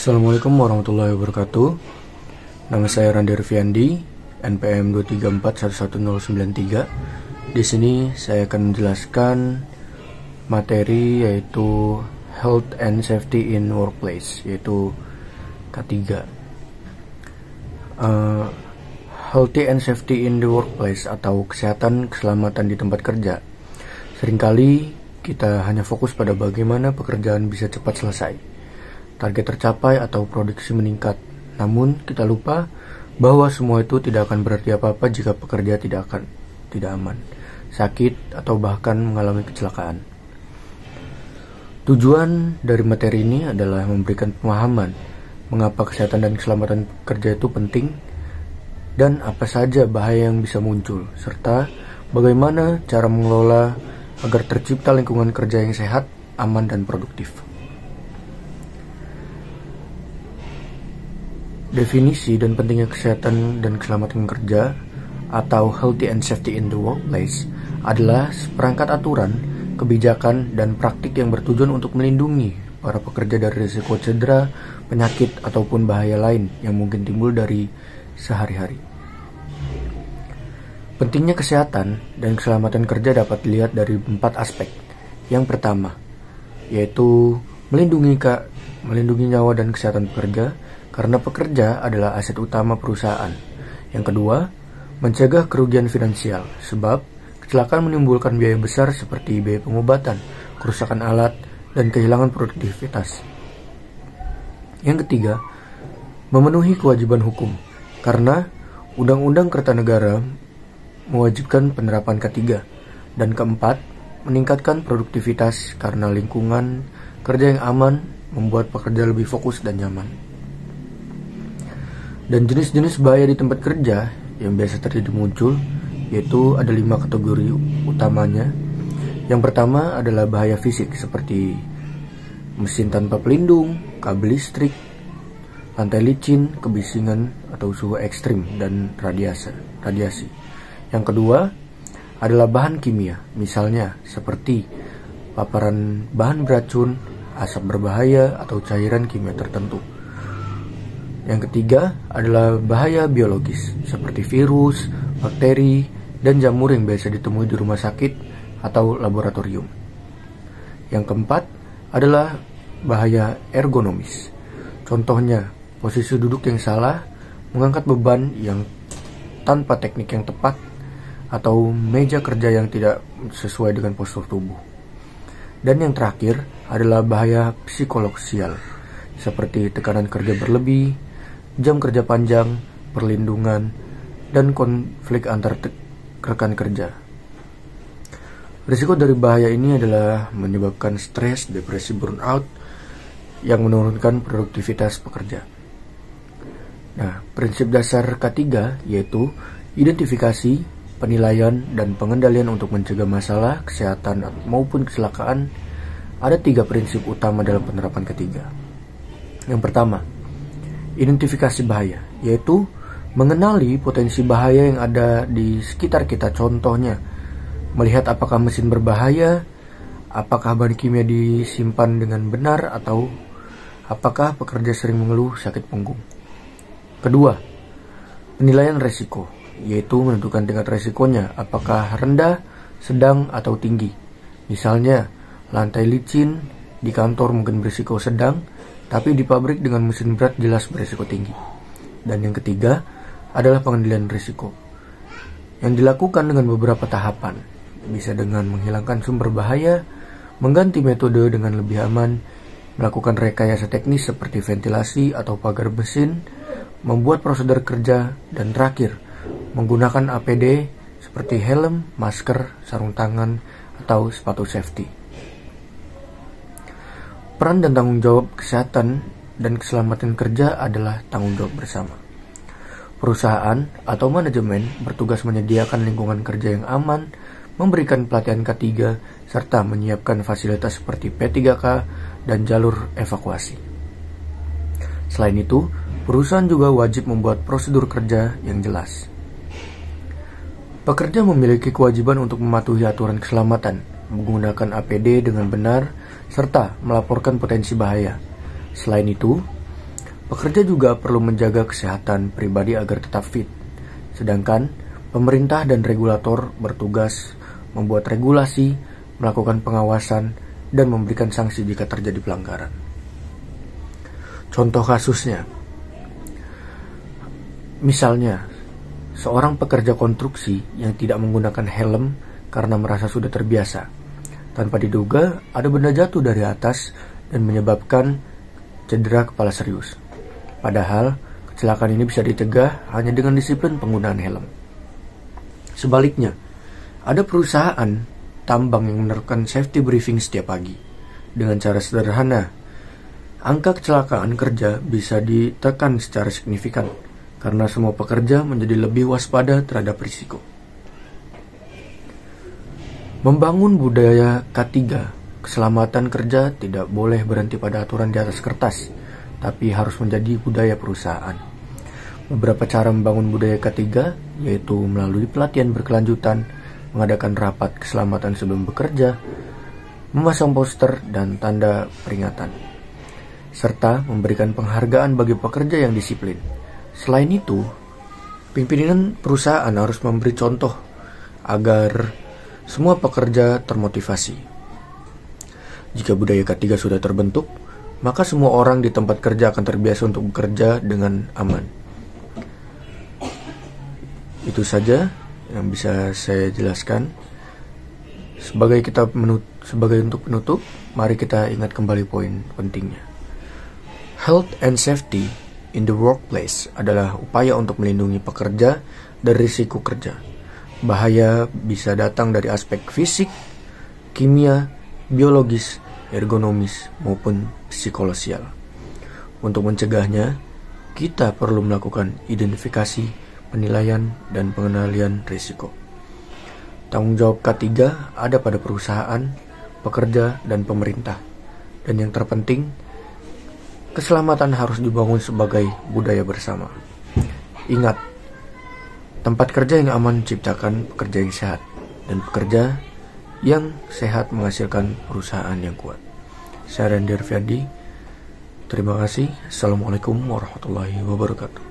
Assalamualaikum warahmatullahi wabarakatuh. Nama saya Randi Rviandi, NPM 234111093. Di sini saya akan menjelaskan materi yaitu Health and Safety in Workplace, yaitu K3. Healthy and Safety in the Workplace atau kesehatan keselamatan di tempat kerja. Seringkali kita hanya fokus pada bagaimana pekerjaan bisa cepat selesai, target tercapai atau produksi meningkat. Namun kita lupa bahwa semua itu tidak akan berarti apa-apa jika pekerja tidak aman, sakit, atau bahkan mengalami kecelakaan. Tujuan dari materi ini adalah memberikan pemahaman mengapa kesehatan dan keselamatan kerja itu penting dan apa saja bahaya yang bisa muncul, serta bagaimana cara mengelola agar tercipta lingkungan kerja yang sehat, aman, dan produktif. Definisi dan pentingnya kesehatan dan keselamatan kerja atau Healthy and Safety in the Workplace adalah seperangkat aturan, kebijakan, dan praktik yang bertujuan untuk melindungi para pekerja dari risiko cedera, penyakit, ataupun bahaya lain yang mungkin timbul dari sehari-hari. Pentingnya kesehatan dan keselamatan kerja dapat dilihat dari 4 aspek. Yang pertama, yaitu melindungi nyawa dan kesehatan pekerja, karena pekerja adalah aset utama perusahaan. Yang kedua, mencegah kerugian finansial, sebab kecelakaan menimbulkan biaya besar seperti biaya pengobatan, kerusakan alat, dan kehilangan produktivitas. Yang ketiga, memenuhi kewajiban hukum, karena Undang-Undang Kertanegara mewajibkan penerapan K3. Dan keempat, meningkatkan produktivitas karena lingkungan kerja yang aman membuat pekerja lebih fokus dan nyaman. Dan jenis-jenis bahaya di tempat kerja yang biasa terjadi muncul, yaitu ada 5 kategori utamanya. Yang pertama adalah bahaya fisik seperti mesin tanpa pelindung, kabel listrik, lantai licin, kebisingan atau suhu ekstrim, dan radiasi. Yang kedua adalah bahan kimia, misalnya seperti paparan bahan beracun, asap berbahaya, atau cairan kimia tertentu. Yang ketiga adalah bahaya biologis, seperti virus, bakteri, dan jamur yang biasa ditemui di rumah sakit atau laboratorium. Yang keempat adalah bahaya ergonomis. Contohnya, posisi duduk yang salah, mengangkat beban yang tanpa teknik yang tepat, atau meja kerja yang tidak sesuai dengan postur tubuh. Dan yang terakhir adalah bahaya psikososial, seperti tekanan kerja berlebih, jam kerja panjang, perlindungan, dan konflik antar rekan kerja. Risiko dari bahaya ini adalah menyebabkan stres, depresi, burnout, yang menurunkan produktivitas pekerja. Nah, prinsip dasar K3 yaitu identifikasi, penilaian, dan pengendalian untuk mencegah masalah kesehatan maupun kecelakaan. Ada 3 prinsip utama dalam penerapan K3. Yang pertama, identifikasi bahaya, yaitu mengenali potensi bahaya yang ada di sekitar kita. Contohnya, melihat apakah mesin berbahaya, apakah bahan kimia disimpan dengan benar, atau apakah pekerja sering mengeluh sakit punggung. Kedua, penilaian resiko, yaitu menentukan tingkat resikonya, apakah rendah, sedang, atau tinggi. Misalnya, lantai licin di kantor mungkin berisiko sedang, tapi di pabrik dengan mesin berat jelas berisiko tinggi. Dan yang ketiga adalah pengendalian risiko, yang dilakukan dengan beberapa tahapan. Bisa dengan menghilangkan sumber bahaya, mengganti metode dengan lebih aman, melakukan rekayasa teknis seperti ventilasi atau pagar mesin, membuat prosedur kerja, dan terakhir, menggunakan APD seperti helm, masker, sarung tangan, atau sepatu safety. Peran dan tanggung jawab kesehatan dan keselamatan kerja adalah tanggung jawab bersama. Perusahaan atau manajemen bertugas menyediakan lingkungan kerja yang aman, memberikan pelatihan K3, serta menyiapkan fasilitas seperti P3K dan jalur evakuasi. Selain itu, perusahaan juga wajib membuat prosedur kerja yang jelas. Pekerja memiliki kewajiban untuk mematuhi aturan keselamatan, menggunakan APD dengan benar, serta melaporkan potensi bahaya. Selain itu, Pekerja juga perlu menjaga kesehatan pribadi agar tetap fit. Sedangkan pemerintah dan regulator bertugas membuat regulasi, melakukan pengawasan, dan memberikan sanksi jika terjadi pelanggaran. Contoh kasusnya, misalnya, seorang pekerja konstruksi yang tidak menggunakan helm karena merasa sudah terbiasa. Tanpa diduga, ada benda jatuh dari atas dan menyebabkan cedera kepala serius. Padahal, kecelakaan ini bisa dicegah hanya dengan disiplin penggunaan helm. Sebaliknya, ada perusahaan tambang yang menerapkan safety briefing setiap pagi. Dengan cara sederhana, angka kecelakaan kerja bisa ditekan secara signifikan karena semua pekerja menjadi lebih waspada terhadap risiko. Membangun budaya K3, keselamatan kerja tidak boleh berhenti pada aturan di atas kertas, tapi harus menjadi budaya perusahaan. Beberapa cara membangun budaya K3 yaitu melalui pelatihan berkelanjutan, mengadakan rapat keselamatan sebelum bekerja, memasang poster dan tanda peringatan, serta memberikan penghargaan bagi pekerja yang disiplin. Selain itu, pimpinan perusahaan harus memberi contoh agar semua pekerja termotivasi. Jika budaya K3 sudah terbentuk, maka semua orang di tempat kerja akan terbiasa untuk bekerja dengan aman. Itu saja yang bisa saya jelaskan. Sebagai untuk penutup, mari kita ingat kembali poin pentingnya. Health and safety in the workplace adalah upaya untuk melindungi pekerja dari risiko kerja. Bahaya bisa datang dari aspek fisik, kimia, biologis, ergonomis, maupun psikososial. Untuk mencegahnya, kita perlu melakukan identifikasi, penilaian, dan pengendalian risiko. Tanggung jawab K3 ada pada perusahaan, pekerja, dan pemerintah. Dan yang terpenting, keselamatan harus dibangun sebagai budaya bersama. Ingat, tempat kerja yang aman menciptakan pekerja yang sehat, dan pekerja yang sehat menghasilkan perusahaan yang kuat. Saya Randy Arfiandi. Terima kasih. Assalamualaikum warahmatullahi wabarakatuh.